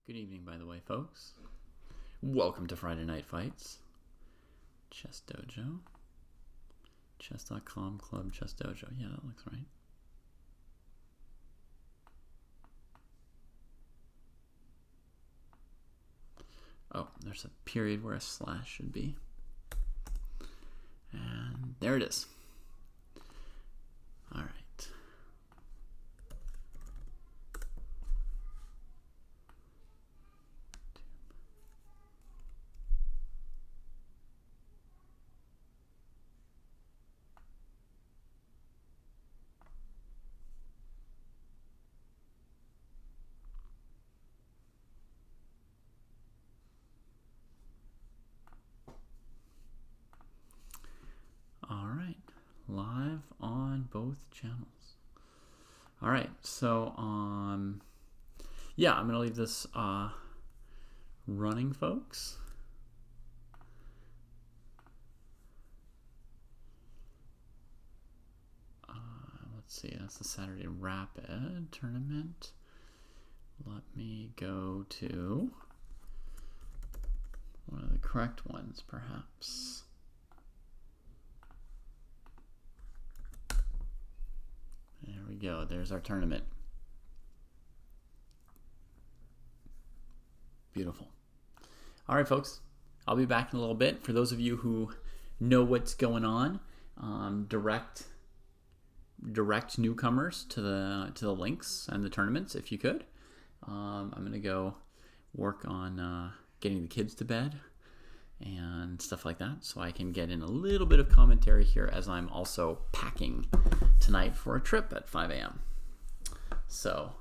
Good evening, by the way, folks. Welcome to Friday Night Fights. Chess Dojo. Chess.com Club Chess Dojo. Yeah, that looks right. Oh, there's a period where a slash should be. And there it is. All right. All right, live on both channels. All right, so yeah, I'm gonna leave this running, folks. Let's see, that's the Saturday Rapid tournament. Let me go to one of the correct ones, perhaps. There we go. There's our tournament. Beautiful. All right, folks. I'll be back in a little bit. For those of you who know what's going on, direct newcomers to the links and the tournaments, if you could. I'm gonna go work on getting the kids to bed and stuff like that, so I can get in a little bit of commentary here as I'm also packing tonight for a trip at 5 a.m. So,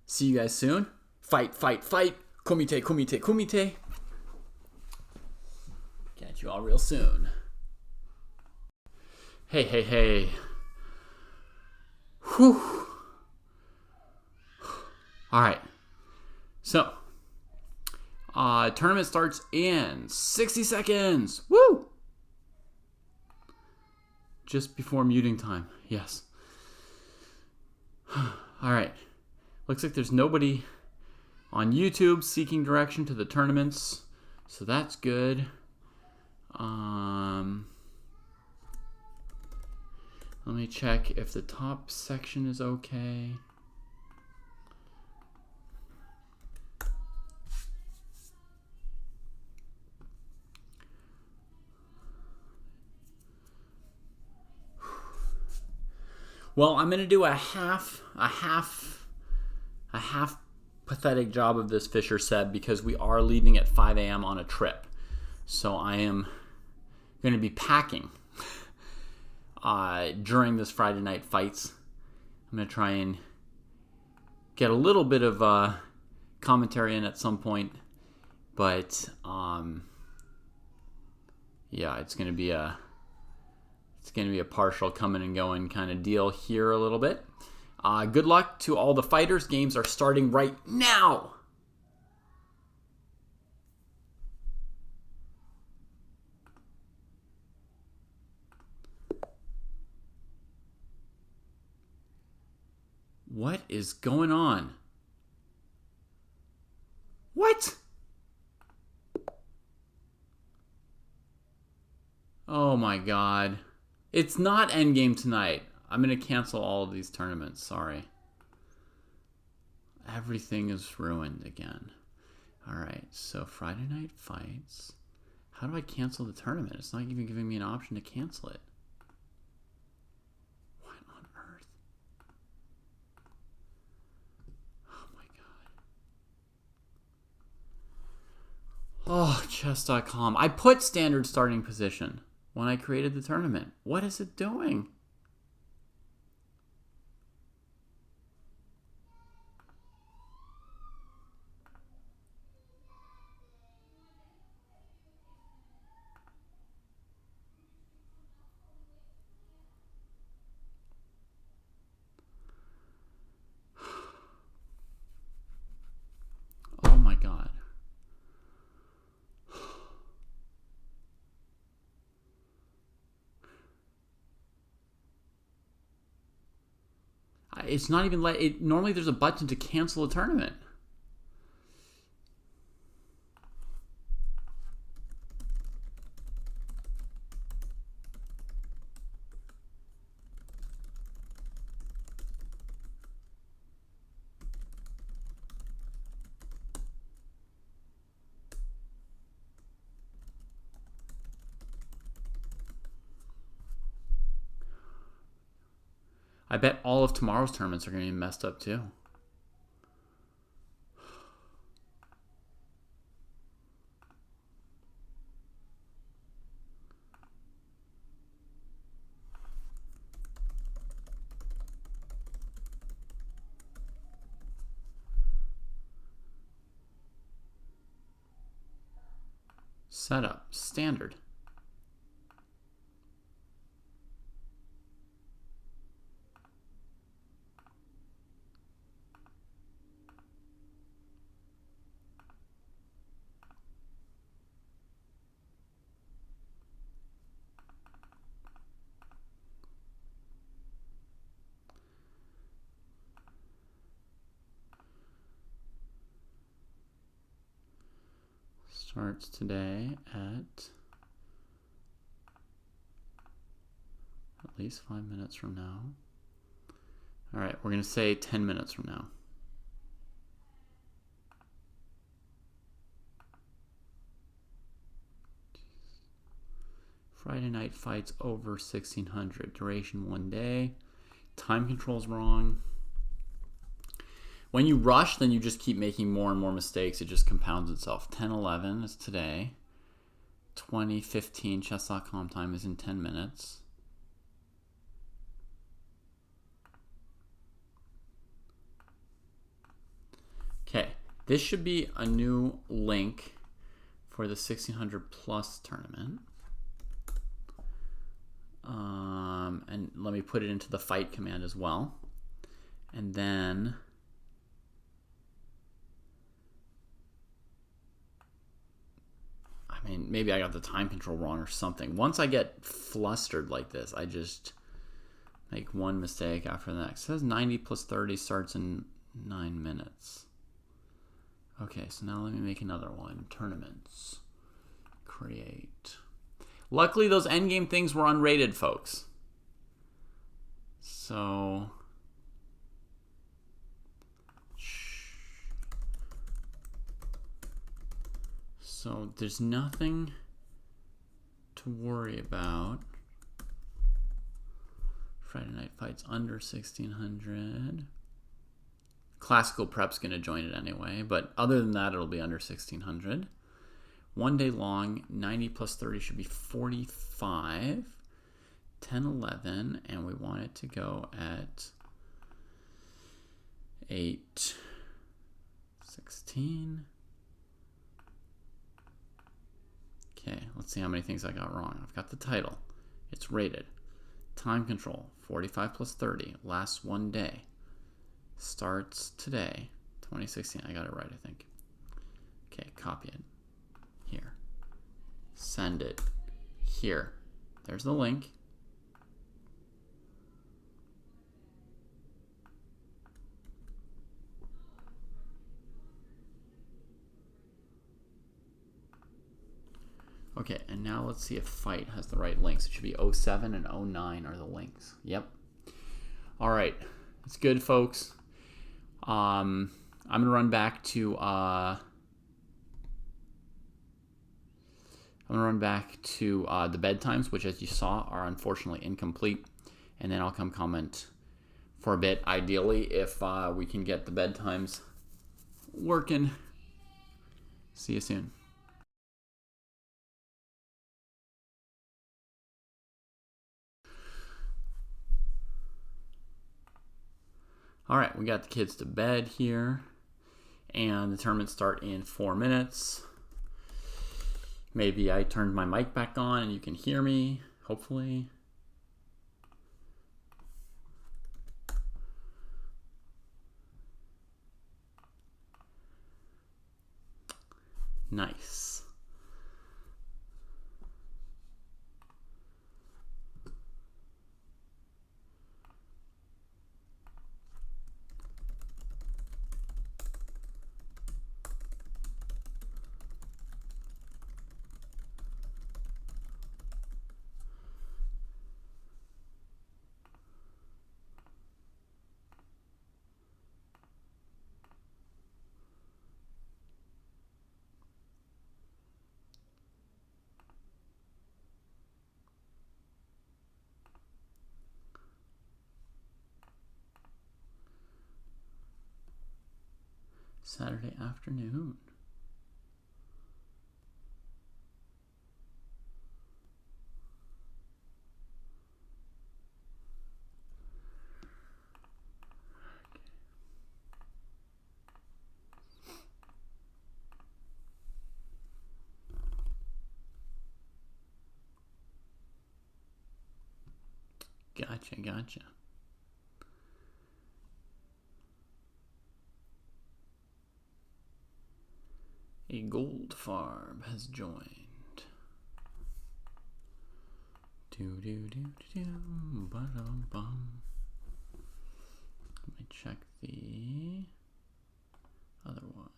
see you guys soon. Fight, fight, fight. Kumite, kumite, kumite. Catch you all real soon. Hey, hey, hey. Whew. All right. So, tournament starts in 60 seconds. Woo! Just before muting time. Yes. All right. Looks like there's nobody on YouTube seeking direction to the tournaments, so that's good. Let me check if the top section is okay. Well, I'm gonna do a half pathetic job of this, Fisher said, because we are leaving at 5 a.m. on a trip. So I am going to be packing during this Friday Night Fights. I'm going to try and get a little bit of commentary in at some point, but yeah, it's going to be a partial coming and going kind of deal here a little bit. Good luck to all the fighters. Games are starting right now. What is going on? What? Oh my God. It's not endgame tonight. I'm going to cancel all of these tournaments. Sorry. Everything is ruined again. All right. So Friday Night Fights. How do I cancel the tournament? It's not even giving me an option to cancel it. What on earth? Oh my God. Oh, chess.com. I put standard starting position when I created the tournament. What is it doing? Oh my God. It's not even like it. Normally there's a button to cancel a tournament. I bet all of tomorrow's tournaments are going to be messed up too. Setup, standard. Starts today at least 5 minutes from now. All right, we're going to say 10 minutes from now. Friday night fights over 1600. Duration 1 day. Time control's wrong. When you rush, then you just keep making more and more mistakes. It just compounds itself. 10:11 is today. 20:15 chess.com time is in 10 minutes. Okay, this should be a new link for the 1600 plus tournament. And let me put it into the fight command as well. And then I mean, maybe I got the time control wrong or something. Once I get flustered like this, I just make one mistake after the next. It says 90 plus 30 starts in 9 minutes. Okay, so now let me make another one. Tournaments. Create. Luckily, those endgame things were unrated, folks. So there's nothing to worry about. Friday night fights under 1600. Classical prep's going to join it anyway, but other than that, it'll be under 1600. 1 day long, 90 plus 30 should be 45. 10:11, and we want it to go at 8:16. Okay, let's see how many things I got wrong. I've got the title. It's rated. Time control, 45 plus 30. Lasts 1 day. Starts today, 2016. I got it right, I think. Okay, copy it. Here. Send it. Here. There's the link. Okay, and now let's see if fight has the right links. It should be 07 and 09 are the links. Yep. All right. It's good, folks. I'm going to run back to the bedtimes, which, as you saw, are unfortunately incomplete. And then I'll come comment for a bit, ideally, if we can get the bedtimes working. See you soon. All right, we got the kids to bed here, and the tournaments start in 4 minutes. Maybe I turned my mic back on and you can hear me, hopefully. Nice. Saturday afternoon. Gotcha. A gold farm has joined. Ba-dum-bum. Let me check the other one.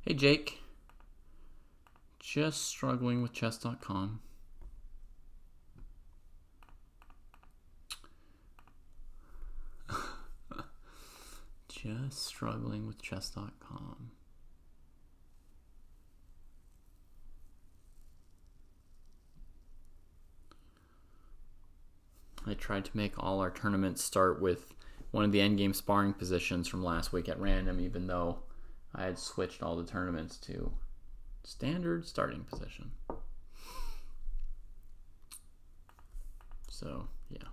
Hey Jake, just struggling with chess.com. Just struggling with chess.com. I tried to make all our tournaments start with one of the endgame sparring positions from last week at random, even though I had switched all the tournaments to standard starting position. So, yeah.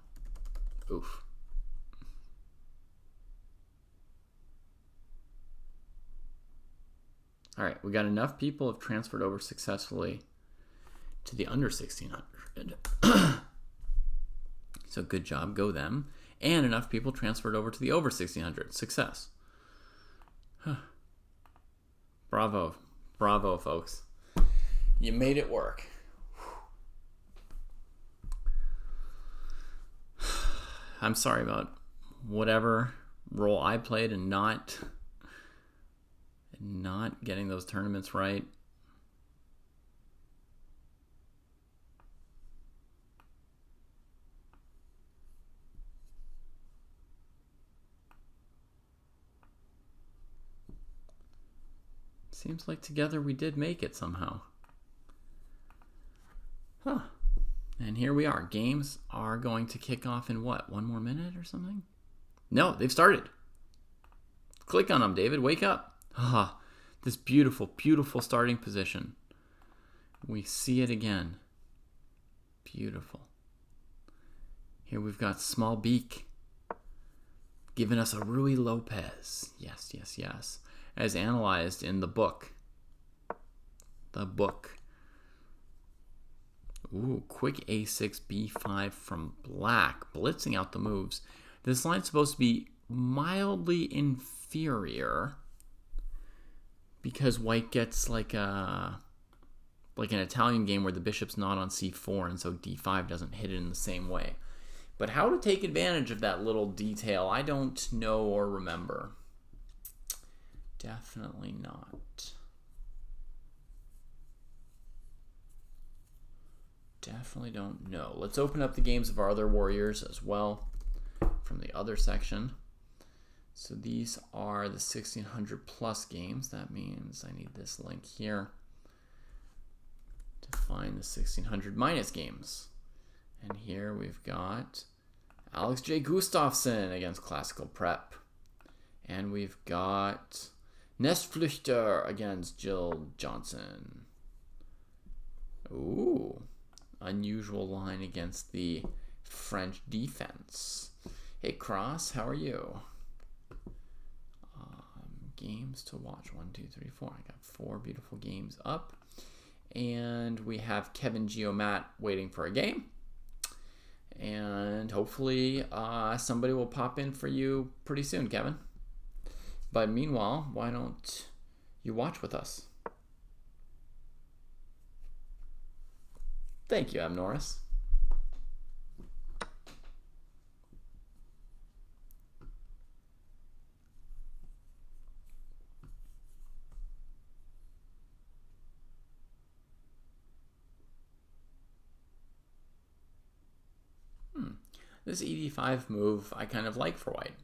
Oof. All right, we got enough people have transferred over successfully to the under 1600. So good job, go them. And enough people transferred over to the over 1600. Success. Bravo, folks. You made it work. I'm sorry about whatever role I played and not getting those tournaments right. Seems like together we did make it somehow. And here we are. Games are going to kick off in what? 1 more minute or something? No, they've started. Click on them, David. Wake up. This beautiful, beautiful starting position. We see it again. Beautiful. Here we've got Small Beak giving us a Rui Lopez. Yes. As analyzed in the book. Ooh, quick a6, b5 from black, blitzing out the moves. This line's supposed to be mildly inferior because white gets like an Italian game where the bishop's not on c4 and so d5 doesn't hit it in the same way. But how to take advantage of that little detail, I don't know or remember. Definitely not. Definitely don't know. Let's open up the games of our other warriors as well from the other section. So these are the 1600 plus games. That means I need this link here to find the 1600 minus games. And here we've got Alex J. Gustafsson against Classical Prep. And we've got Nestflüchter against Jill Johnson. Ooh. Unusual line against the French defense. Hey, Cross, how are you? Games to watch. 1, 2, 3, 4. I got 4 beautiful games up. And we have Kevin Geomat waiting for a game. And hopefully somebody will pop in for you pretty soon, Kevin. But meanwhile, why don't you watch with us? Thank you, Abnorris. This ED5 move I kind of like for white.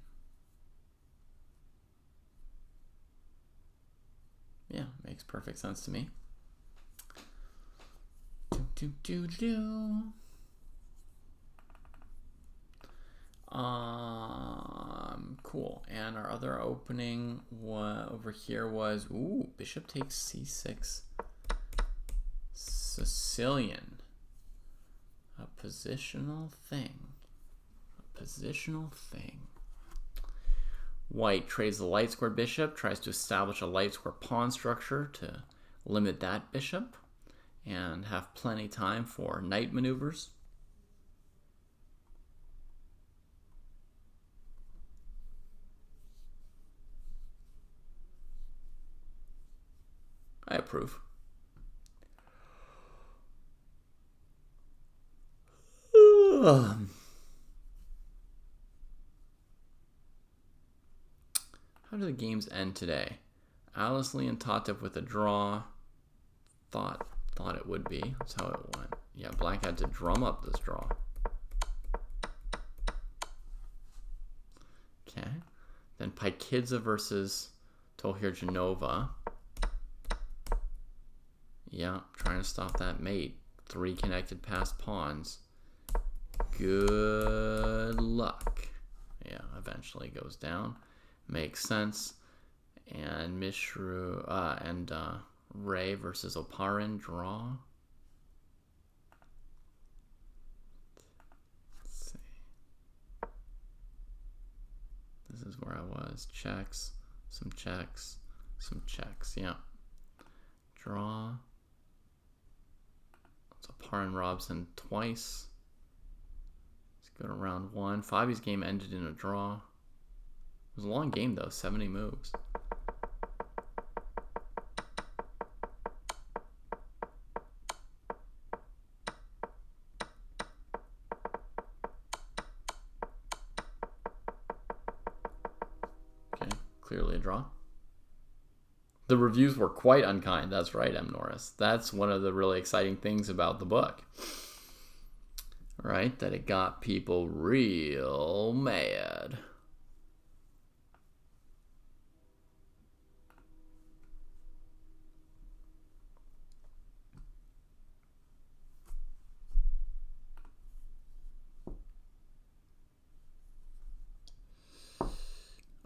Yeah, makes perfect sense to me. Cool. And our other opening over here was, ooh, bishop takes c6. Sicilian. A positional thing. A positional thing. White trades the light square bishop, tries to establish a light square pawn structure to limit that bishop and have plenty time for knight maneuvers. I approve. How do the games end today? Alice Lee and Tatev with a draw. Thought it would be. That's how it went. Yeah, black had to drum up this draw. Okay. Then Pikidza versus Tohir Genova. Yeah, trying to stop that mate. 3 connected passed pawns. Good luck. Yeah, eventually goes down. Makes sense. And Mishru and Ray versus Oparin draw. Let's see. This is where I was. Checks, some checks, some checks. Yeah. Draw. So Oparin Robson twice. Let's go to round 1. Fabi's game ended in a draw. It was a long game though, 70 moves. Okay, clearly a draw. The reviews were quite unkind. That's right, M. Norris. That's one of the really exciting things about the book. Right? That it got people real mad.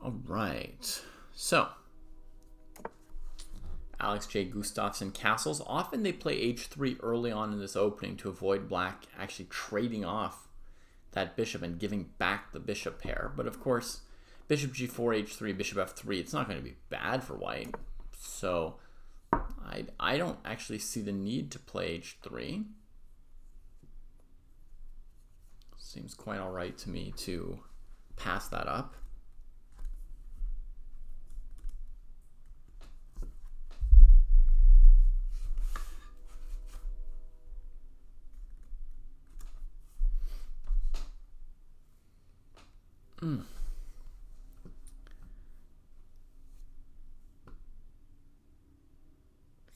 All right. So, Alex J. Gustafsson Castles. Often they play h3 early on in this opening to avoid black actually trading off that bishop and giving back the bishop pair. But of course, bishop g4, h3, bishop f3, it's not going to be bad for white. So I don't actually see the need to play h3. Seems quite all right to me to pass that up.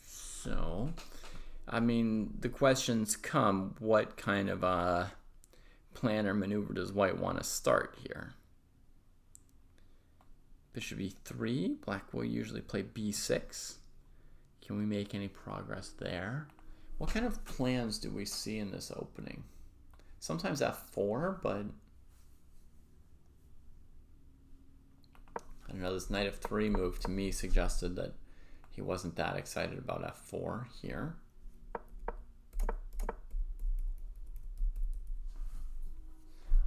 So, I mean, the questions come, what kind of plan or maneuver does white want to start here? Bishop e3, black will usually play b6. Can we make any progress there? What kind of plans do we see in this opening? Sometimes f4, but I don't know, this knight f3 move to me suggested that he wasn't that excited about f4 here.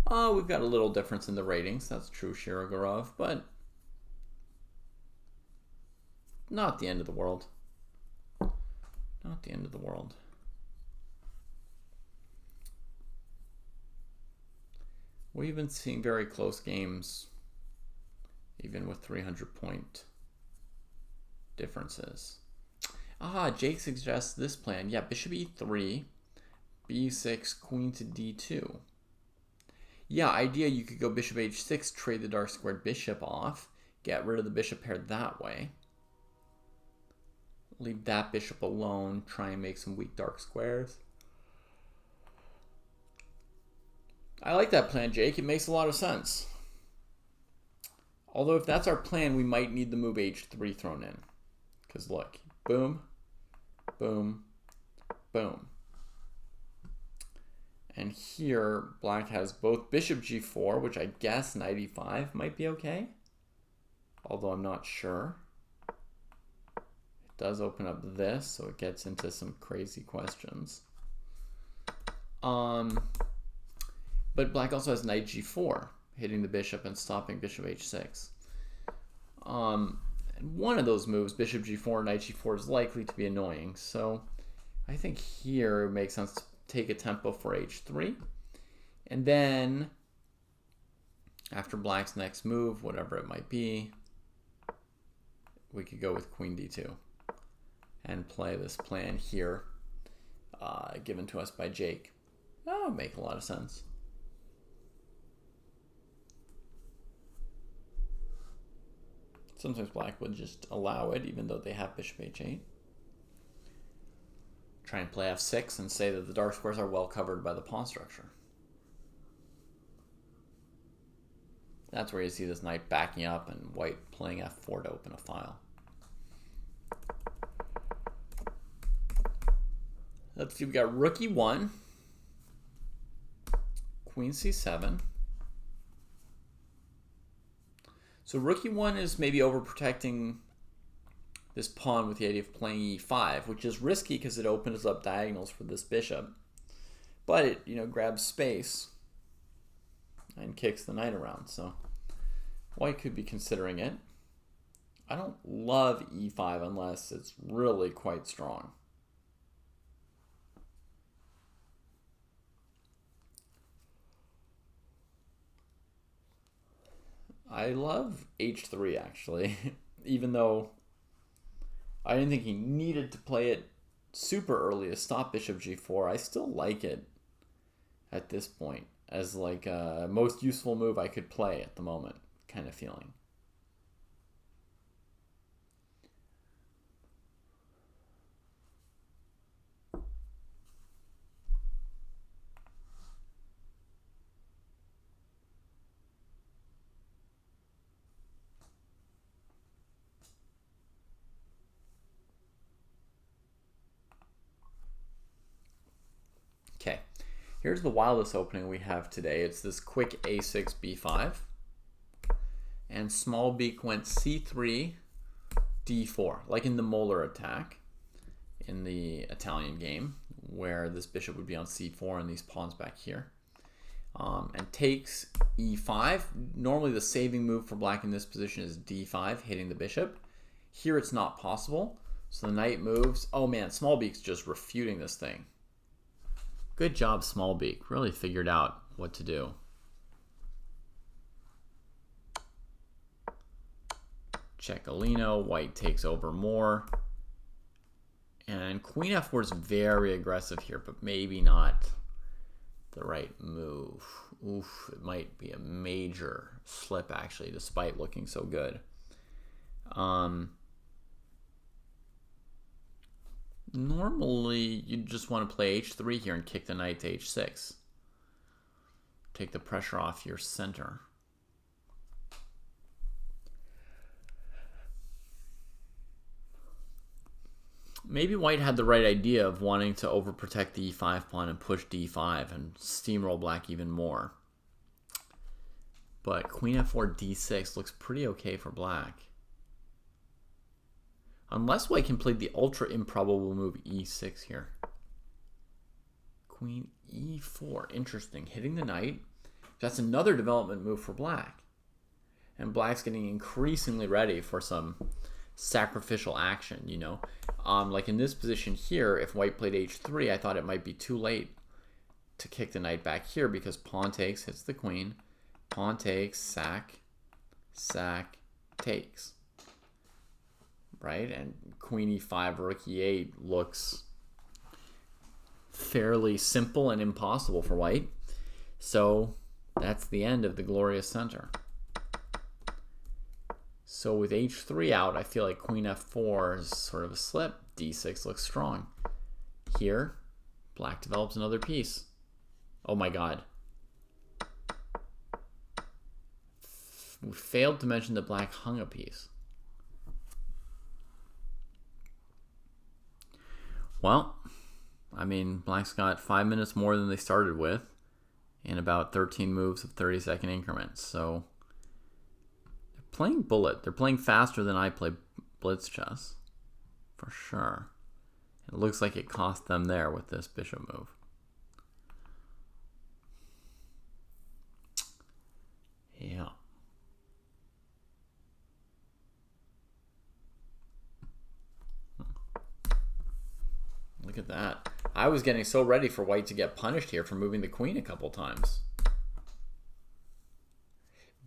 We've got a little difference in the ratings. That's true, Shirogorov, but not the end of the world. Not the end of the world. We've been seeing very close games, even with 300-point differences. Jake suggests this plan. Yeah, bishop e3, b6, queen to d2. Yeah, idea you could go bishop h6, trade the dark squared bishop off, get rid of the bishop pair that way. Leave that bishop alone, try and make some weak dark squares. I like that plan, Jake. It makes a lot of sense. Although if that's our plan, we might need the move h3 thrown in. Because look, boom, boom, boom. And here, black has both bishop g4, which I guess knight e5 might be okay. Although I'm not sure. It does open up this, so it gets into some crazy questions. But black also has knight g4, hitting the bishop and stopping bishop h6. And one of those moves, bishop g4, knight g4, is likely to be annoying. So I think here it makes sense to take a tempo for h3. And then after black's next move, whatever it might be, we could go with queen d2 and play this plan here, given to us by Jake. That would make a lot of sense. Sometimes black would just allow it, even though they have bishop h8. Try and play f6 and say that the dark squares are well covered by the pawn structure. That's where you see this knight backing up and white playing f4 to open a file. Let's see, we got rook e1, queen c7. So rook e1 is maybe overprotecting this pawn with the idea of playing e5, which is risky because it opens up diagonals for this bishop. But it, grabs space and kicks the knight around. So white could be considering it. I don't love e5 unless it's really quite strong. I love h3 actually, even though I didn't think he needed to play it super early to stop bishop g4. I still like it at this point as like a most useful move I could play at the moment kind of feeling. Okay, here's the wildest opening we have today. It's this quick a6, b5. And small beak went c3, d4, like in the Molar attack in the Italian game, where this bishop would be on c4 and these pawns back here. And takes e5. Normally the saving move for black in this position is d5, hitting the bishop. Here it's not possible, so the knight moves. Oh man, small beak's just refuting this thing. Good job, Smallbeak. Really figured out what to do. Cecchino, white takes over more. And queen f4 is very aggressive here, but maybe not the right move. Oof, it might be a major slip, actually, despite looking so good. Normally, you just want to play h3 here and kick the knight to h6. Take the pressure off your center. Maybe white had the right idea of wanting to overprotect the e5 pawn and push d5 and steamroll black even more. But queen f4 d6 looks pretty okay for black. Unless white can play the ultra improbable move e6 here. Queen e4, interesting. Hitting the knight. That's another development move for black. And black's getting increasingly ready for some sacrificial action, Like in this position here, if white played h3, I thought it might be too late to kick the knight back here because pawn takes, hits the queen. Pawn takes, sack, sack, takes. Right? And queen e5, rook e8 looks fairly simple and impossible for white. So that's the end of the glorious center. So with h3 out, I feel like queen f4 is sort of a slip. d6 looks strong. Here, black develops another piece. Oh my god. We failed to mention that black hung a piece. Well, I mean, black's got 5 minutes more than they started with. in about 13 moves of 30-second increments. So they're playing bullet. They're playing faster than I play blitz chess, for sure. It looks like it cost them there with this bishop move. Yeah. Look at that. I was getting so ready for white to get punished here for moving the queen a couple times.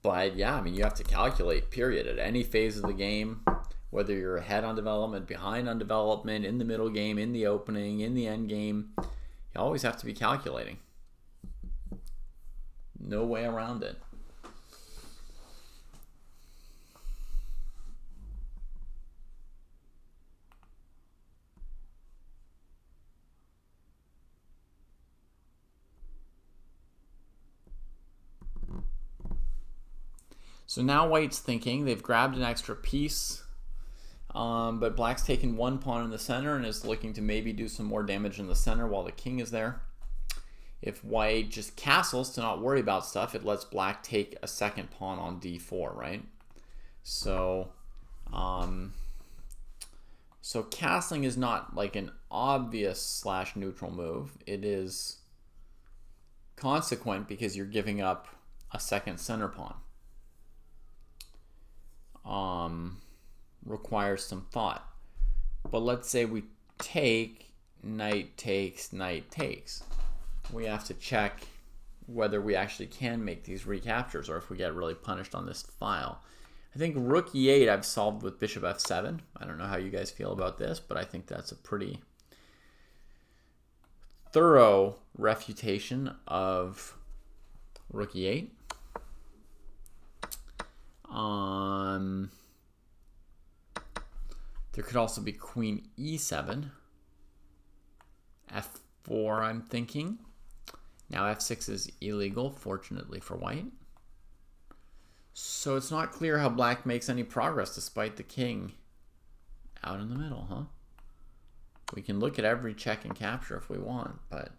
But yeah, I mean, you have to calculate, period, at any phase of the game, whether you're ahead on development, behind on development, in the middle game, in the opening, in the end game. You always have to be calculating. No way around it. So now white's thinking. They've grabbed an extra piece, but black's taken one pawn in the center and is looking to maybe do some more damage in the center while the king is there. If white just castles to not worry about stuff, it lets black take a second pawn on d4, right? So, so castling is not like an obvious / neutral move. It is consequent because you're giving up a second center pawn. Requires some thought. But let's say we take, knight takes, knight takes. We have to check whether we actually can make these recaptures or if we get really punished on this file. I think rook e8 I've solved with bishop f7. I don't know how you guys feel about this, but I think that's a pretty thorough refutation of rook e8. There could also be queen e7, f4 I'm thinking. Now f6 is illegal, fortunately for white. So it's not clear how black makes any progress despite the king out in the middle, huh? We can look at every check and capture if we want, but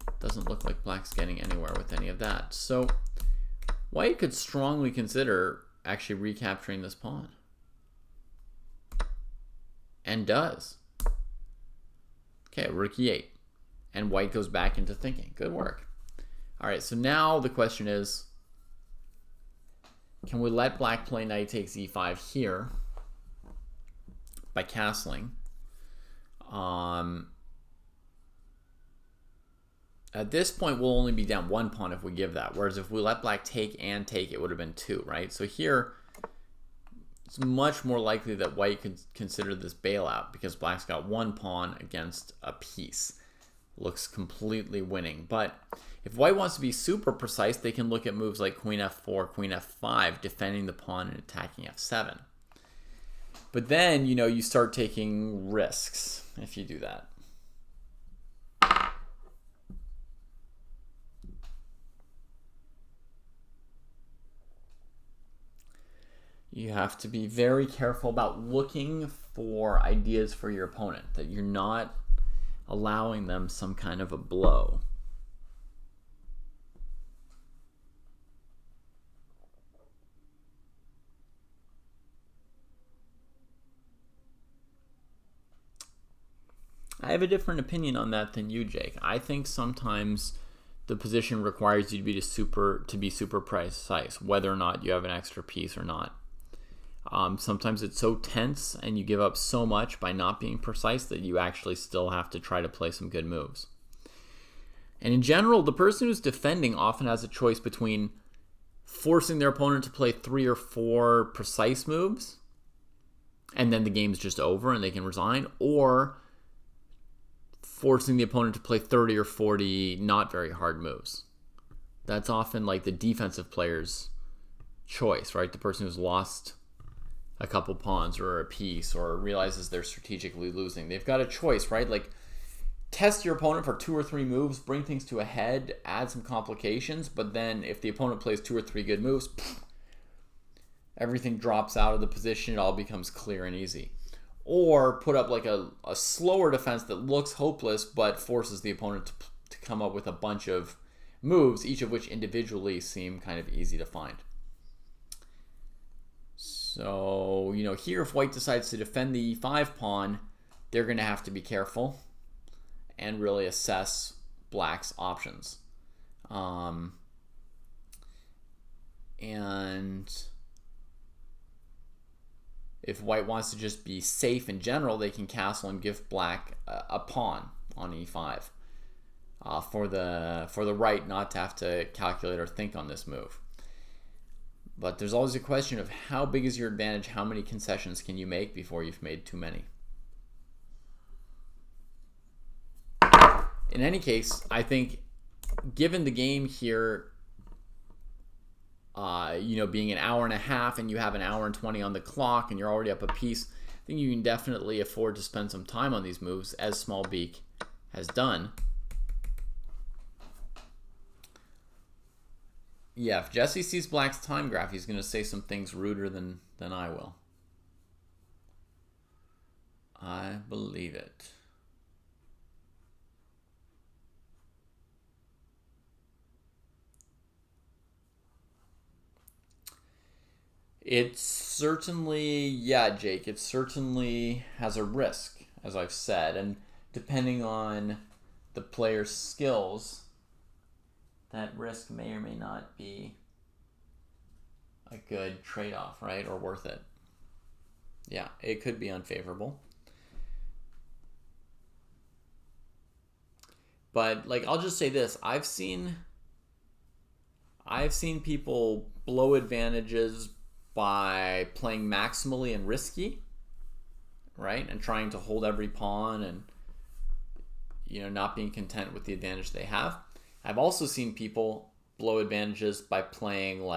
it doesn't look like black's getting anywhere with any of that. So white could strongly consider actually recapturing this pawn. And does. Okay, rook e8. And white goes back into thinking. Good work. All right, so now the question is, can we let black play knight takes e5 here by castling? At this point, we'll only be down one pawn if we give that. Whereas if we let black take and take, it would have been two, right? So here, it's much more likely that white could consider this bailout because black's got one pawn against a piece. Looks completely winning. But if white wants to be super precise, they can look at moves like queen f4, queen f5, defending the pawn and attacking f7. But then, you know, you start taking risks if you do that. You have to be very careful about looking for ideas for your opponent, that you're not allowing them some kind of a blow. I have a different opinion on that than you, Jake. I think sometimes the position requires you to be super precise, whether or not you have an extra piece or not. Sometimes it's so tense and you give up so much by not being precise that you actually still have to try to play some good moves. And in general, the person who's defending often has a choice between forcing their opponent to play 3 or 4 precise moves and then the game's just over and they can resign, or forcing the opponent to play 30 or 40 not very hard moves. That's often like the defensive player's choice, right? The person who's lost a couple pawns or a piece or realizes they're strategically losing. They've got a choice, right? Like, test your opponent for 2 or 3 moves, bring things to a head, add some complications, but then if the opponent plays 2 or 3 good moves, everything drops out of the position, it all becomes clear and easy. Or put up like a slower defense that looks hopeless but forces the opponent to come up with a bunch of moves, each of which individually seem kind of easy to find. So, here if white decides to defend the e5 pawn, they're going to have to be careful and really assess black's options. And if white wants to just be safe in general, they can castle and give black a pawn on e5 for the right not to have to calculate or think on this move. But there's always a question of how big is your advantage, how many concessions can you make before you've made too many. In any case, I think given the game here, being an hour and a half and you have an hour and 20 on the clock and you're already up a piece, I think you can definitely afford to spend some time on these moves, as Small Beak has done. Yeah, if Jesse sees black's time graph, he's going to say some things ruder than I will. I believe it. It's certainly, yeah, Jake, it certainly has a risk, as I've said. And depending on the player's skills, that risk may or may not be a good trade-off, right? Or worth it. Yeah, it could be unfavorable. But, I'll just say this. I've seen people blow advantages by playing maximally and risky, right? And trying to hold every pawn and, not being content with the advantage they have. I've also seen people blow advantages by playing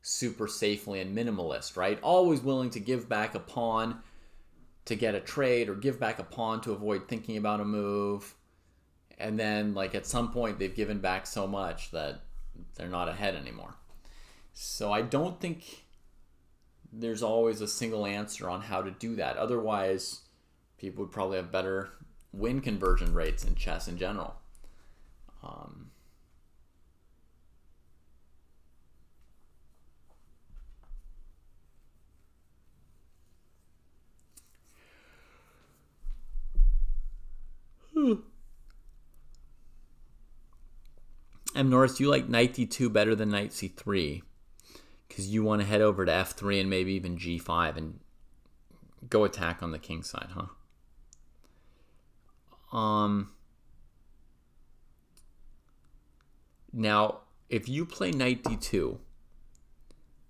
super safely and minimalist, right? Always willing to give back a pawn to get a trade or give back a pawn to avoid thinking about a move. And then at some point they've given back so much that they're not ahead anymore. So I don't think there's always a single answer on how to do that. Otherwise, people would probably have better win conversion rates in chess in general. M. Norris, you like knight d2 better than knight c3 because you want to head over to f3 and maybe even g5 and go attack on the king side, huh? Now, if you play knight d2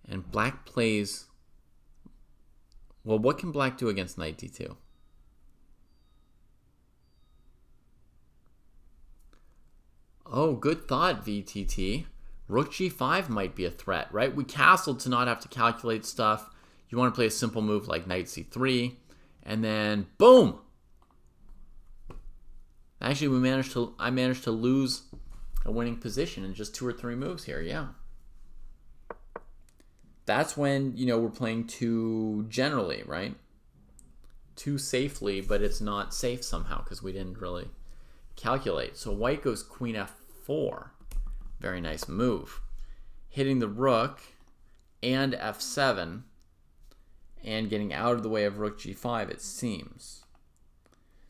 and black plays... Well, what can black do against knight d2? Oh, good thought, VTT. Rook g5 might be a threat, right? We castled to not have to calculate stuff. You want to play a simple move like knight c3, and then boom! Actually, I managed to lose a winning position in just 2 or 3 moves here, yeah. That's when, we're playing too generally, right? Too safely, but it's not safe somehow because we didn't really calculate. So white goes queen f4. Very nice move. Hitting the rook and f7 and getting out of the way of rook g5, it seems.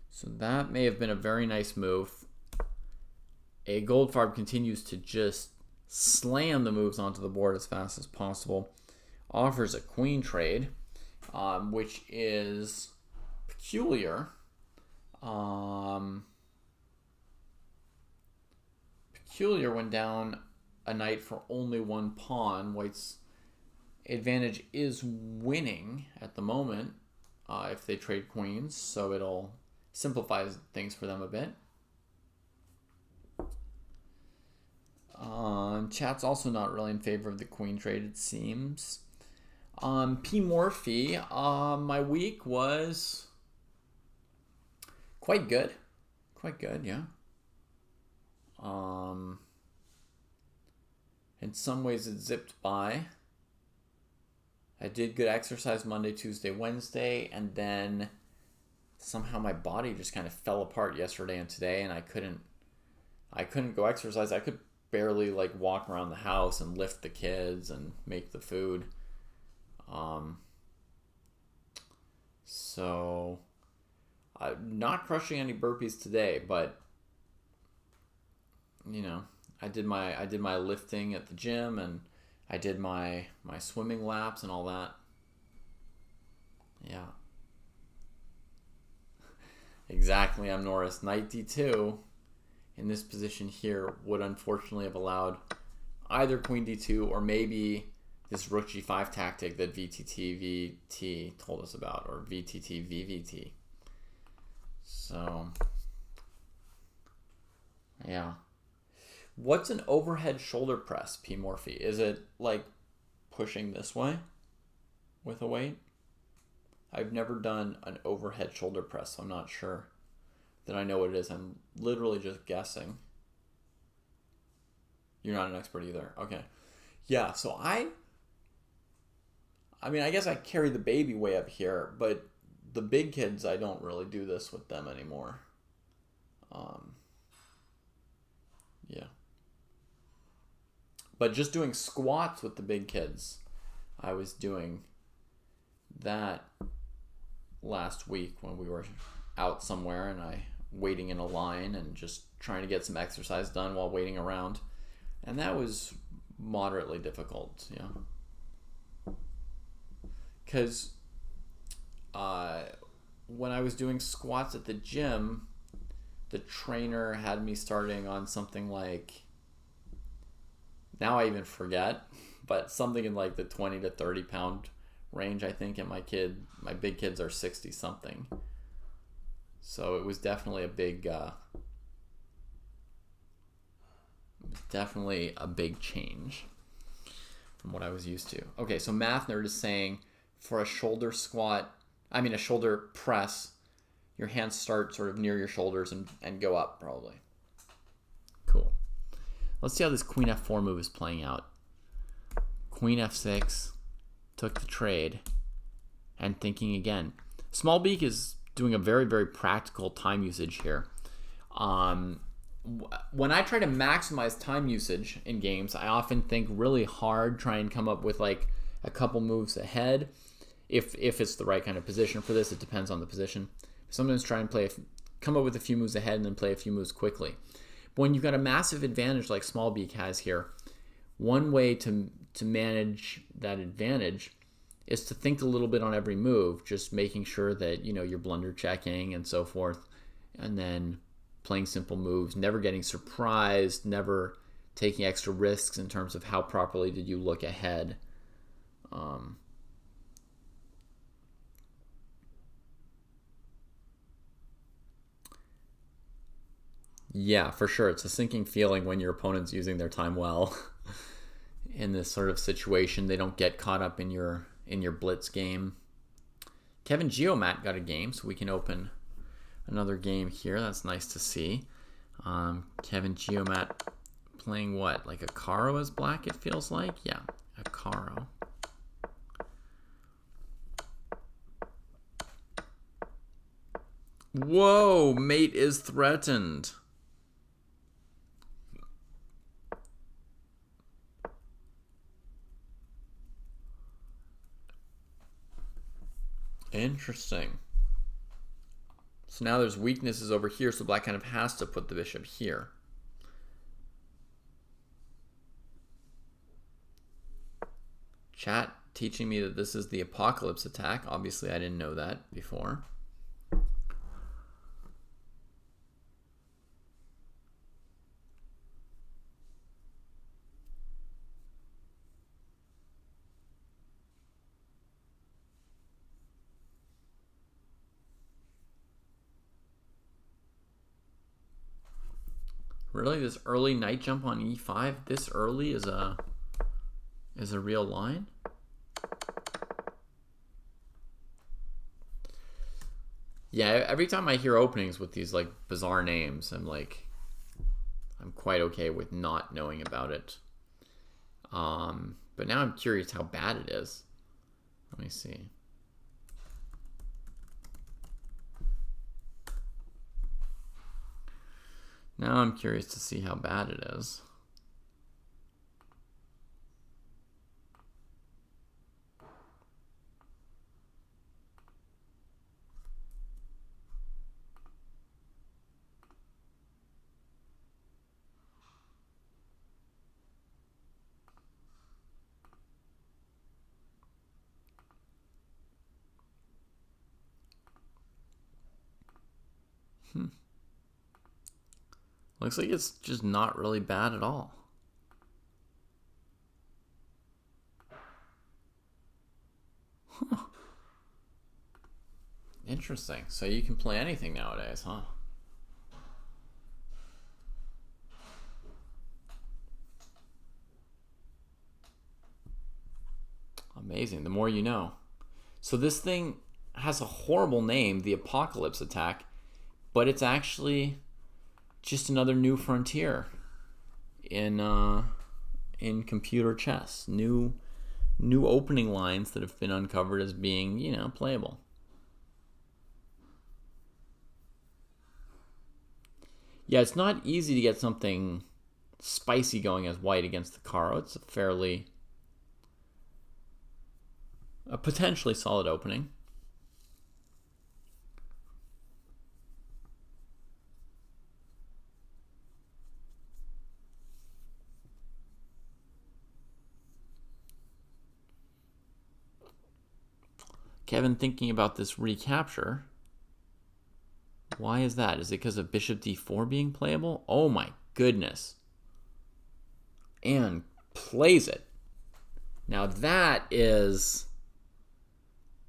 So that may have been a very nice move. A Goldfarb continues to just slam the moves onto the board as fast as possible. Offers a queen trade, which is peculiar. Peculiar when down a knight for only 1 pawn. White's advantage is winning at the moment if they trade queens, so it'll simplify things for them a bit. Chat's also not really in favor of the queen trade, it seems. P. Morphy, my week was quite good. Quite good, yeah. In some ways it zipped by. I did good exercise Monday, Tuesday, Wednesday, and then somehow my body just kind of fell apart yesterday and today, and I I couldn't go exercise. I could barely like walk around the house and lift the kids and make the food. So I'm not crushing any burpees today, but you know, I did my lifting at the gym, and I did my swimming laps and all that. Yeah. Exactly, I'm Norris. Knight d2 in this position here would unfortunately have allowed either queen d2 or maybe this rook g5 tactic that VTT told us about, or VTT. So, yeah. What's an overhead shoulder press, P. Morphy? Is it like pushing this way with a weight? I've never done an overhead shoulder press, so I'm not sure that I know what it is. I'm literally just guessing. You're not an expert either. Okay. Yeah, so I mean, I guess I carry the baby way up here, but the big kids, I don't really do this with them anymore. Yeah. But just doing squats with the big kids, I was doing that last week when we were out somewhere and I waiting in a line and just trying to get some exercise done while waiting around. And that was moderately difficult, yeah. Because when I was doing squats at the gym, the trainer had me starting on something like, now I even forget, but something in like the 20 to 30 pound range, I think, and my big kids are 60 something. So it was definitely a big change from what I was used to. Okay, so Math Nerd is saying for a shoulder press, your hands start sort of near your shoulders and go up probably. Cool. Let's see how this queen f4 move is playing out. Queen f6, took the trade, and thinking again. Small Beak is doing a very, very practical time usage here. When I try to maximize time usage in games, I often think really hard, try and come up with like a couple moves ahead. If it's the right kind of position for this, it depends on the position. Sometimes try and come up with a few moves ahead and then play a few moves quickly. But when you've got a massive advantage like Small Beak has here, one way to manage that advantage is to think a little bit on every move, just making sure that you're blunder checking and so forth, and then playing simple moves, never getting surprised, never taking extra risks in terms of how properly did you look ahead. Yeah, for sure. It's a sinking feeling when your opponent's using their time well. In this sort of situation, they don't get caught up in your blitz game. Kevin Geomat got a game, so we can open another game here. That's nice to see. Kevin Geomat playing what? Like a Caro as black, it feels like? Yeah, a Caro. Whoa, mate is threatened. Interesting. So now there's weaknesses over here, so black kind of has to put the bishop here. Chat teaching me that this is the apocalypse attack. Obviously, I didn't know that before. Really, this early knight jump on e5 this early is a real line? Yeah, every time I hear openings with these like bizarre names, I'm quite okay with not knowing about it. But now I'm curious how bad it is. Let me see. Now I'm curious to see how bad it is. Looks like it's just not really bad at all. Huh. Interesting. So you can play anything nowadays, huh? Amazing. The more you know. So this thing has a horrible name, the Apocalypse Attack, but it's actually just another new frontier in computer chess. New opening lines that have been uncovered as being, playable. Yeah, it's not easy to get something spicy going as white against the Caro. It's a potentially solid opening. Kevin thinking about this recapture. Why is that? Is it because of bishop d4 being playable? Oh my goodness. And plays it. Now that is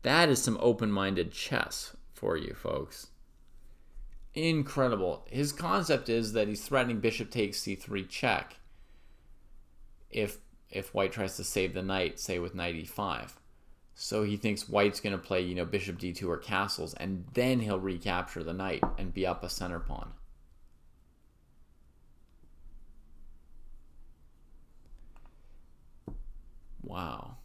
some open-minded chess for you folks. Incredible. His concept is that he's threatening bishop takes c3 check if white tries to save the knight, say with knight e5. So he thinks white's going to play, bishop d2 or castles, and then he'll recapture the knight and be up a center pawn. Wow.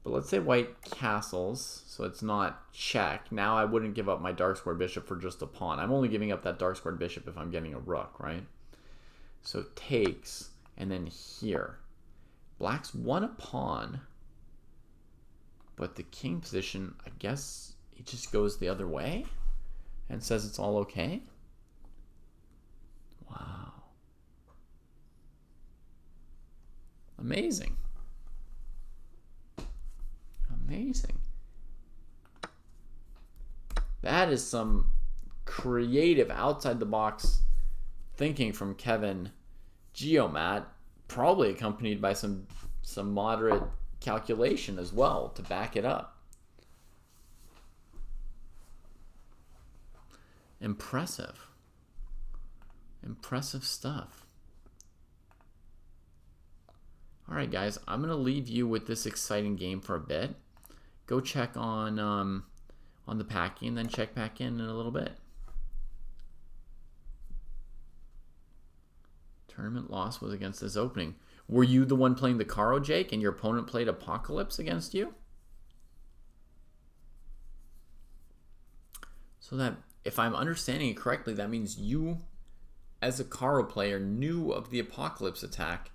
But let's say white castles, so it's not check. Now I wouldn't give up my dark squared bishop for just a pawn. I'm only giving up that dark squared bishop if I'm getting a rook, right? So takes, and then here. Black's won a pawn, but the king position, I guess he just goes the other way and says it's all okay. Wow. Amazing. Amazing. That is some creative outside the box thinking from Kevin Geomat, probably accompanied by some moderate calculation as well to back it up. Impressive. Impressive stuff. All right, guys, I'm going to leave you with this exciting game for a bit. Go check on the packing, and then check back in a little bit. Tournament loss was against this opening. Were you the one playing the Caro, Jake, and your opponent played Apocalypse against you? So that, if I'm understanding it correctly, that means you, as a Caro player, knew of the Apocalypse attack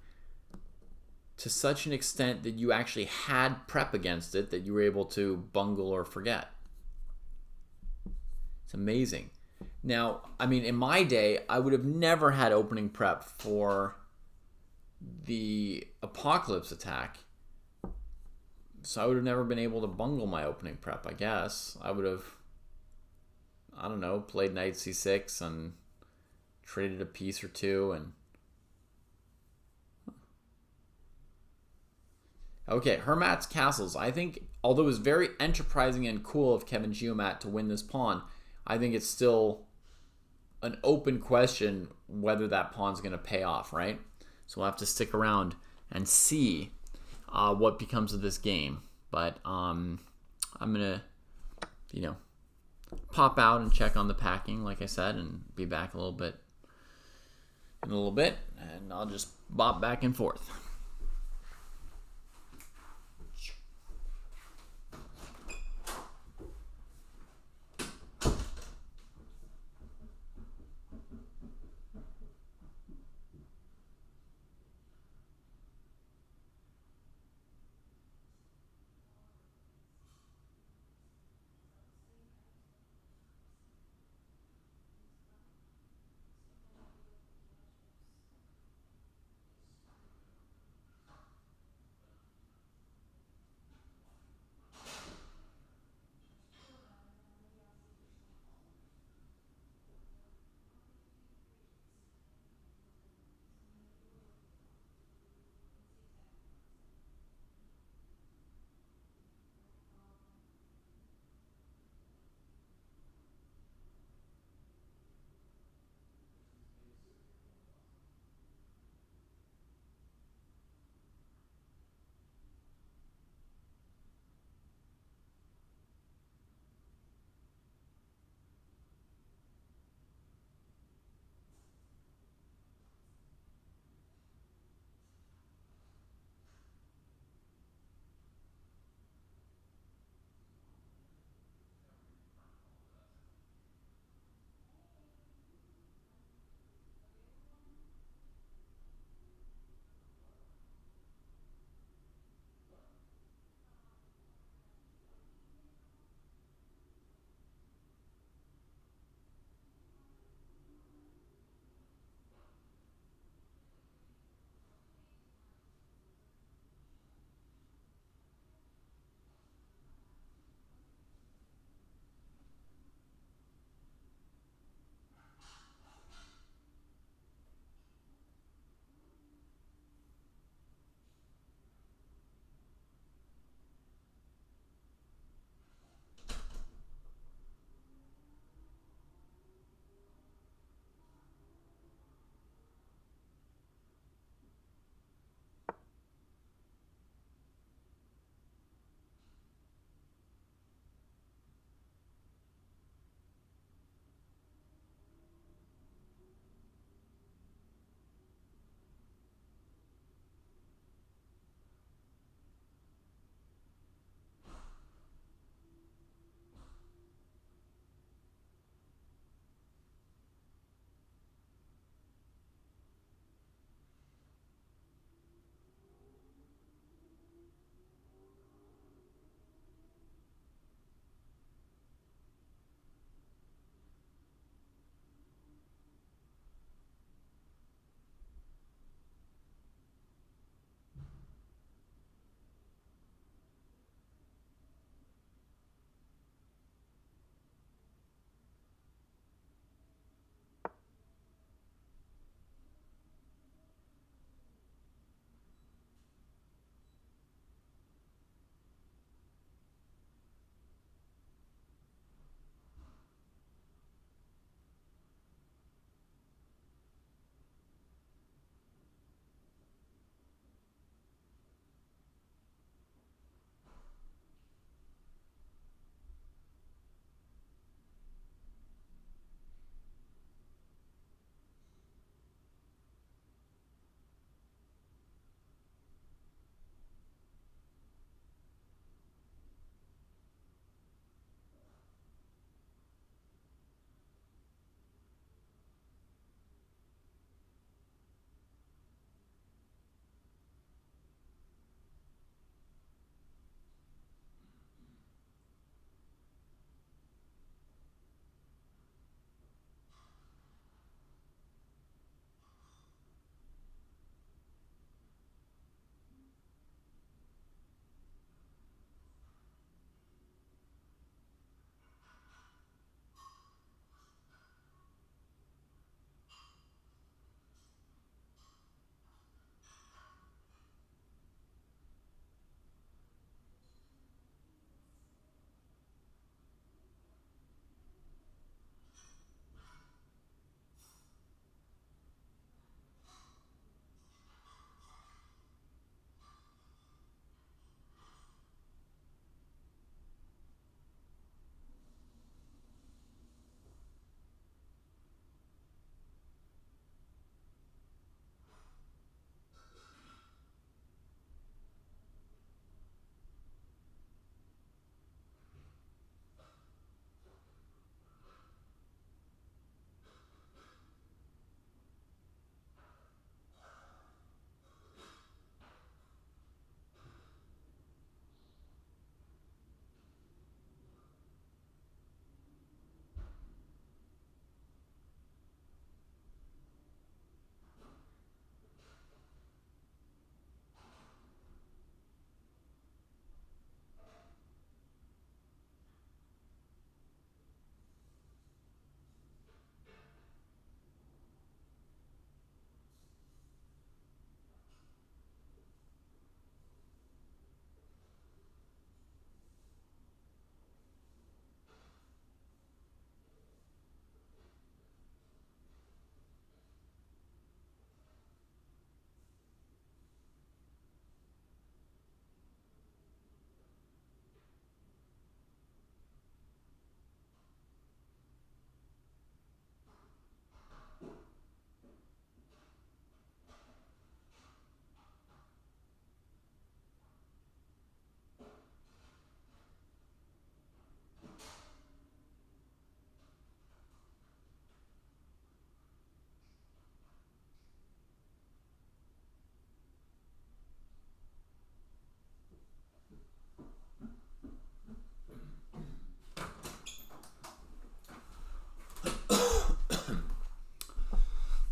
to such an extent that you actually had prep against it that you were able to bungle or forget. It's amazing. Now, I mean, in my day, I would have never had opening prep for the Apocalypse attack. So I would have never been able to bungle my opening prep, I guess. I would have, I don't know, played knight c6 and traded a piece or two and... Okay, Hermat's castles. I think, although it was very enterprising and cool of Kevin Geomat to win this pawn, I think it's still an open question whether that pawn's going to pay off, right? So we'll have to stick around and see what becomes of this game. But I'm going to, pop out and check on the packing, like I said, and be back in a little bit, and I'll just bop back and forth.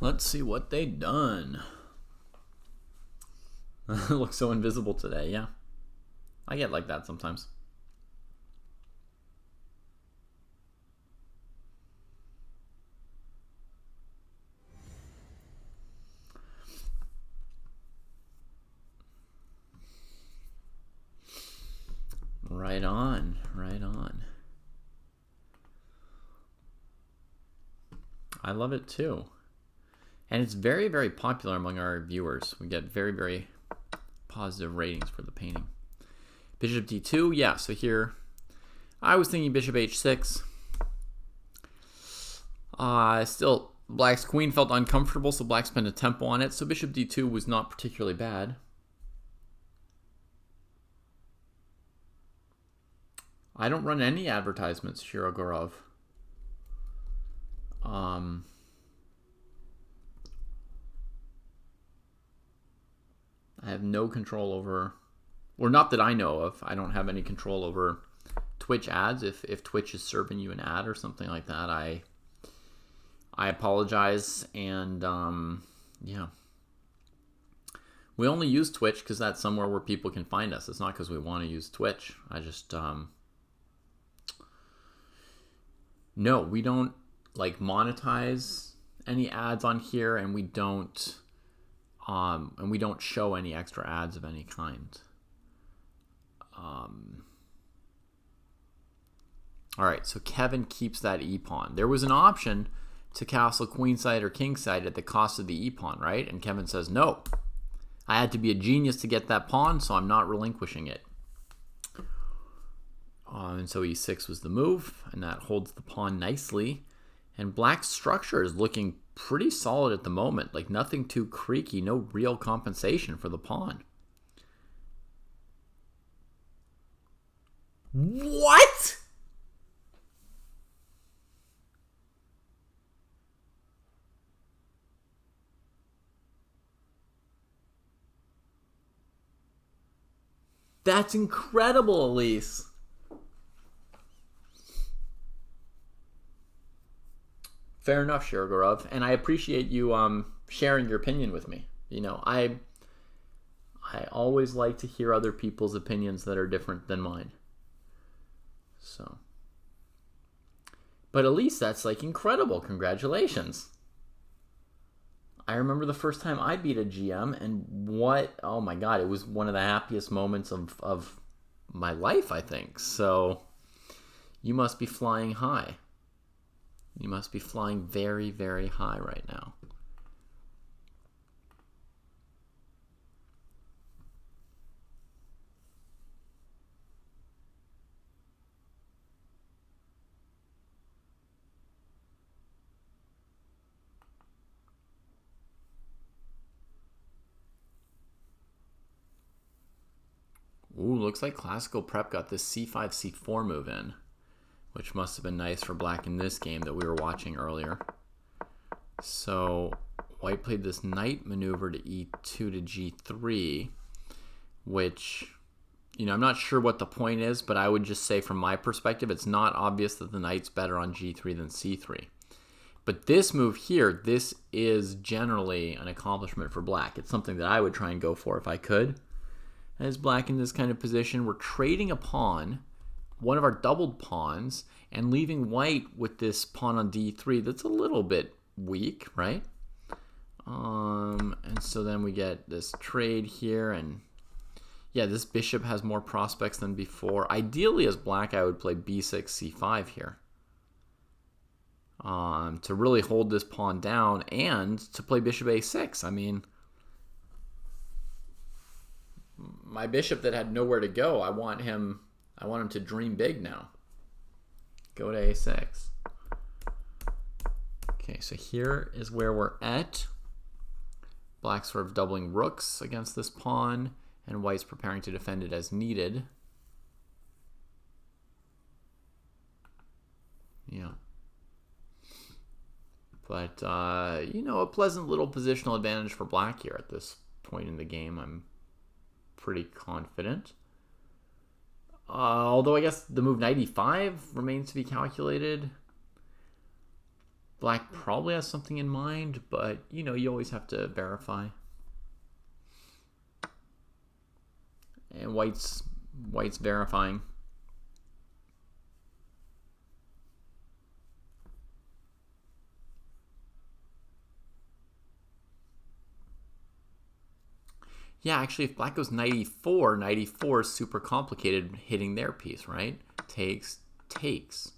Let's see what they done. It looks so invisible today, yeah. I get like that sometimes. Right on, right on. I love it too. And it's very, very popular among our viewers. We get very, very positive ratings for the painting. Bishop d2, yeah, so here I was thinking bishop h6. Still, black's queen felt uncomfortable, so black spent a tempo on it. So bishop d2 was not particularly bad. I don't run any advertisements, Shirogorov. I have no control over, or not that I know of. I don't have any control over Twitch ads. If Twitch is serving you an ad or something like that, I apologize. And yeah, we only use Twitch because that's somewhere where people can find us. It's not because we want to use Twitch. I just no, we don't like monetize any ads on here, and we don't show any extra ads of any kind. All right, so Kevin keeps that e-pawn. There was an option to castle queenside or kingside at the cost of the e-pawn, right? And Kevin says, no, I had to be a genius to get that pawn, so I'm not relinquishing it. And so e6 was the move, and that holds the pawn nicely. And black's structure is looking pretty solid at the moment, like nothing too creaky, no real compensation for the pawn. What? That's incredible, Elise. Fair enough, Shirogorov, and I appreciate you sharing your opinion with me. You know, I always like to hear other people's opinions that are different than mine. So, but Elise, that's like incredible. Congratulations. I remember the first time I beat a GM, and what, oh my God, it was one of the happiest moments of my life, I think. So, you must be flying high. You must be flying very, very high right now. Ooh, looks like classical prep got this c5, c4 move in, which must have been nice for black in this game that we were watching earlier. So white played this knight maneuver to e2 to g3, which, you know, I'm not sure what the point is, but I would just say from my perspective, it's not obvious that the knight's better on g3 than c3. But this move here, this is generally an accomplishment for black. It's something that I would try and go for if I could. As black in this kind of position, we're trading a pawn, one of our doubled pawns, and leaving white with this pawn on d3 that's a little bit weak, right? And so then we get this trade here, and yeah, this bishop has more prospects than before. Ideally, as black, I would play b6, c5 here to really hold this pawn down and to play bishop a6. I mean, my bishop that had nowhere to go, I want him to dream big now. Go to a6. Okay, so here is where we're at. Black's sort of doubling rooks against this pawn, and white's preparing to defend it as needed. Yeah. But, you know, a pleasant little positional advantage for black here at this point in the game. I'm pretty confident. Although I guess the move knight e5 remains to be calculated. Black probably has something in mind, but you know, you always have to verify. And white's verifying. Yeah, actually, if black goes knight e4, knight e4 is super complicated hitting their piece, right? Takes, takes.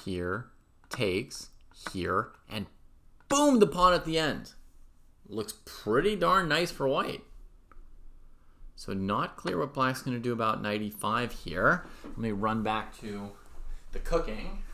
Here, takes, here, and boom, the pawn at the end. Looks pretty darn nice for white. So not clear what black's going to do about knight e5 here. Let me run back to the cooking.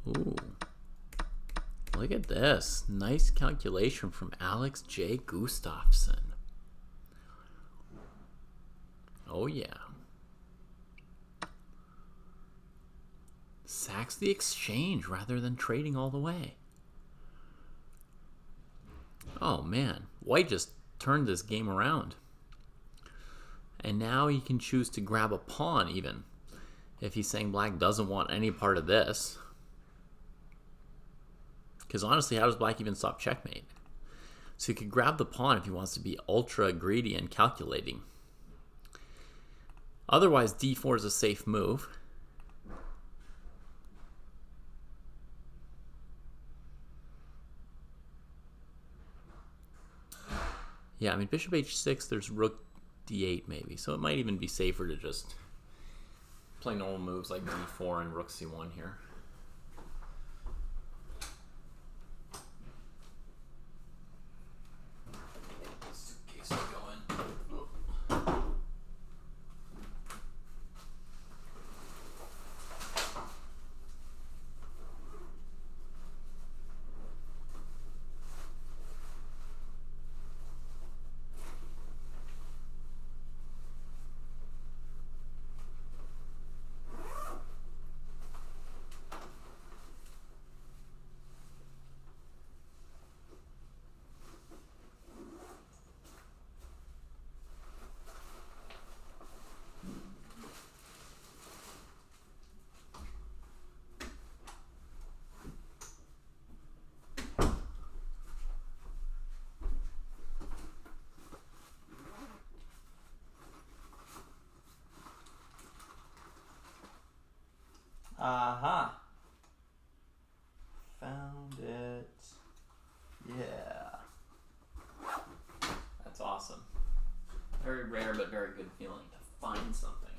Ooh. Look at this. Nice calculation from Alex J. Gustafsson. Oh, yeah. Sacks the exchange rather than trading all the way. Oh, man. White just turned this game around. And now he can choose to grab a pawn, even. If he's saying black doesn't want any part of this. Because honestly, how does black even stop checkmate? So he could grab the pawn if he wants to be ultra greedy and calculating. Otherwise, d4 is a safe move. Yeah, I mean, bishop h6, there's rook d8 maybe. So it might even be safer to just play normal moves like d4 and rook c1 here. Aha. Found it. Yeah. That's awesome. Very rare but very good feeling to find something.